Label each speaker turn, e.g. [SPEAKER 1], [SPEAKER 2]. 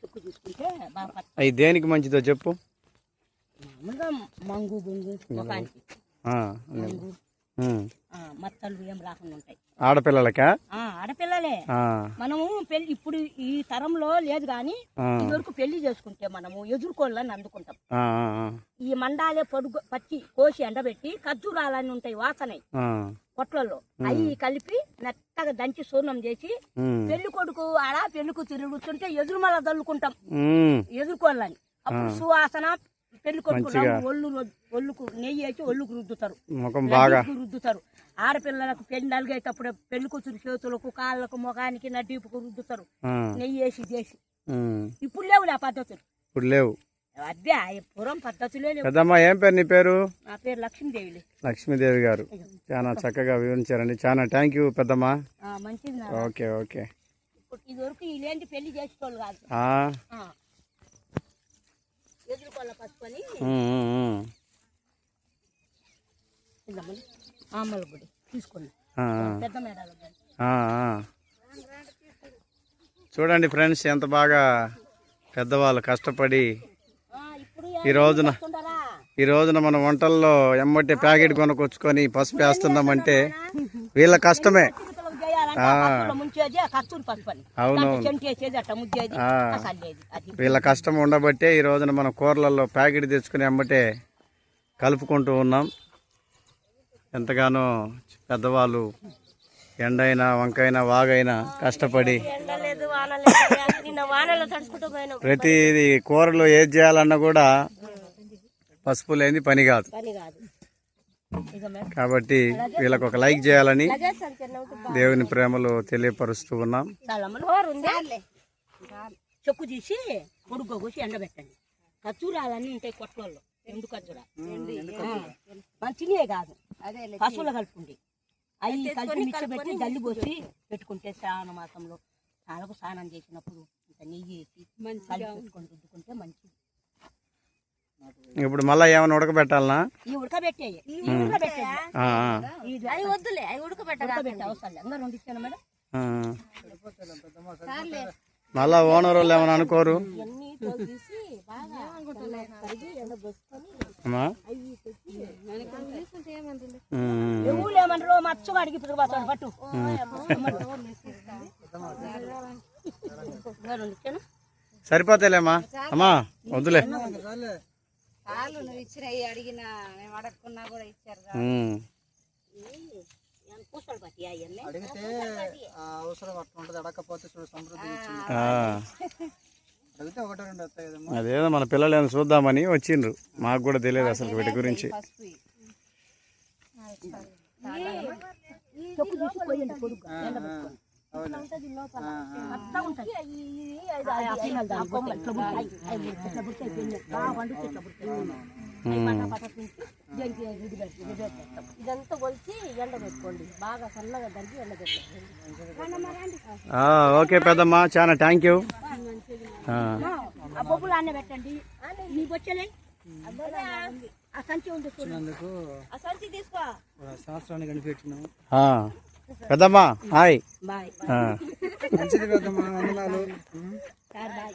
[SPEAKER 1] చెక్కు తీసుకుంటే బాగా
[SPEAKER 2] అవి దేనికి మంచిదో చెప్పు.
[SPEAKER 1] మామూలుగా మంగు బొంగు ముఖానికి మంగు మత్తలు ఏం రాకుండా ఉంటాయి.
[SPEAKER 2] ఆడపిల్లలకా?
[SPEAKER 1] ఆడపిల్లలే. మనము పెళ్లి ఇప్పుడు ఈ తరంలో లేదు గాని ఇదివరకు పెళ్లి చేసుకుంటే మనము ఎదుర్కోవాలని అందుకుంటాం. ఈ మండాలే పొడుగు పచ్చి కోసి ఎండబెట్టి ఖర్జూరాలని ఉంటాయి వాసనై పొట్లలో అవి కలిపి మెత్తగా దంచి చూర్ణం చేసి పెళ్లి కొడుకు ఆడ పెళ్లికు తిరుగుతుంటే ఎదురుమల దల్లుకుంటాం ఎదుర్కోవాలని. అప్పుడు సువాసన పెళ్లి కొడుకు ఒళ్ళుకు నెయ్యి వేసి ఒళ్ళుకు రుద్దుతారు రుద్దుతారు. ఆడపిల్లలకు పెళ్లి నలిగేటప్పుడు పెళ్లి కూతురు చేతులకు కాళ్ళకు ముఖానికి నడ్డీపుకు రుద్దుతారు నెయ్యి వేసి చేసి. ఇప్పుడు లేవులే ఆ పద్ధతులు.
[SPEAKER 2] ఇప్పుడు లేవు.
[SPEAKER 1] అదే పూర్వం పద్ధతులే లేవు.
[SPEAKER 2] పెద్దమ్మా ఏం పేరు నీ పేరు?
[SPEAKER 1] నా పేరు లక్ష్మీదేవి.
[SPEAKER 2] లక్ష్మీదేవి గారు చాలా చక్కగా వివరించారండి. చాలా థ్యాంక్ యూ పెద్దమ్మా.
[SPEAKER 1] మంచిది.
[SPEAKER 2] Okay okay.
[SPEAKER 1] ఇప్పుడు ఇదివరకు ఇలాంటి పెళ్లి చేసేటోళ్ళు కాదు. ఎదుర్కోళ్ళ పసుకొని ఆమ్మల గుడి తీసుకుని పెద్ద మేడాల
[SPEAKER 2] చూడండి ఫ్రెండ్స్, ఎంత బాగా పెద్దవాళ్ళు కష్టపడి ఈ రోజున మన వంటల్లో ఎమ్మటి ప్యాకెట్ కొనుకొచ్చుకొని పసుపు వేస్తున్నామంటే వీళ్ళ కష్టమే. అవునవును, వీళ్ళ కష్టం ఉండబట్టే ఈ రోజున మన కూరలలో ప్యాకెట్ తెచ్చుకుని ఎమ్మటే కలుపుకుంటూ ఉన్నాం. ఎంతగానో పెద్దవాళ్ళు ఎండైనా వంకైనా వాగైనా కష్టపడి ప్రతిది కూరలో ఏది చేయాలన్నా కూడా పసుపు లేని పని కాదు. కాబట్టి వీళ్ళకు ఒక లైక్ చేయాలని దేవుని ప్రేమలో తెలియపరుస్తూ ఉన్నాం.
[SPEAKER 1] చెక్కు తీసి పొడుగు కోసి ఎండబెట్టండి. ఖర్జూరాలన్నీ ఉంటాయి కొట్లలో. ఎండు ఖర్జూరా మంచినే కాదు, పశువులు కలుపుండి. అవి కలిపి మిక్స్ పెట్టి జల్లి పోసి పెట్టుకుంటే శ్రావణ మాసంలో చాలకు స్నానం చేసినప్పుడు ఇంత నెయ్యి వేసి పెట్టుకొని రుద్దుకుంటే మంచిది.
[SPEAKER 2] ఇప్పుడు మళ్ళీ ఏమైనా ఉడకబెట్టాలనా?
[SPEAKER 1] ఈ ఉడకబెట్టే వద్దులే, అవి ఉడకబెట్టే అవసరం లేదు. అందరూ వండిస్తాను మేడం.
[SPEAKER 2] మళ్ళా ఓనర్ వాళ్ళు ఏమైనా అనుకోరు?
[SPEAKER 1] ఎవరు మచ్చుగా అడిగి పిల్లలు పట్టు
[SPEAKER 2] సరిపోతేలేమ్మా. అమ్మా వద్దులే.
[SPEAKER 3] నువ్వు ఇచ్చినవి అడిగినా మేము అడగకున్నా కూడా ఇచ్చారు.
[SPEAKER 4] అడిగితే అవసరం అట్లా ఉంటుంది, అడగకపోతే చూడు సమృద్ధి. అడిగితే ఒకటి రెండు వస్తాయి కదమ్మా.
[SPEAKER 2] అదేదో మన పిల్లలు ఏమైనా చూద్దామని వచ్చిండ్రు, మాకు కూడా తెలియదు అసలు వీటి గురించి.
[SPEAKER 1] ఇదంతా కొలిచి ఎండ పెట్టుకోండి, బాగా సన్నగా దంచి ఎండ పెట్టండి.
[SPEAKER 2] ఓకే పెద్దమ్మా, చాలా థ్యాంక్ యూ.
[SPEAKER 1] ఆ బొబ్బులు అన్నీ పెట్టండి. నీకు వచ్చలే ఆ సంచి ఉంది, ఆ సంచి తీసుకో.
[SPEAKER 4] శాస్త్రాన్ని కనిపెట్టినాం.
[SPEAKER 2] పెద్దమ్మా హాయ్.
[SPEAKER 1] బాయ్.
[SPEAKER 4] మంచిది పెద్దమ్మా, వందనాలు.
[SPEAKER 1] బాయ్.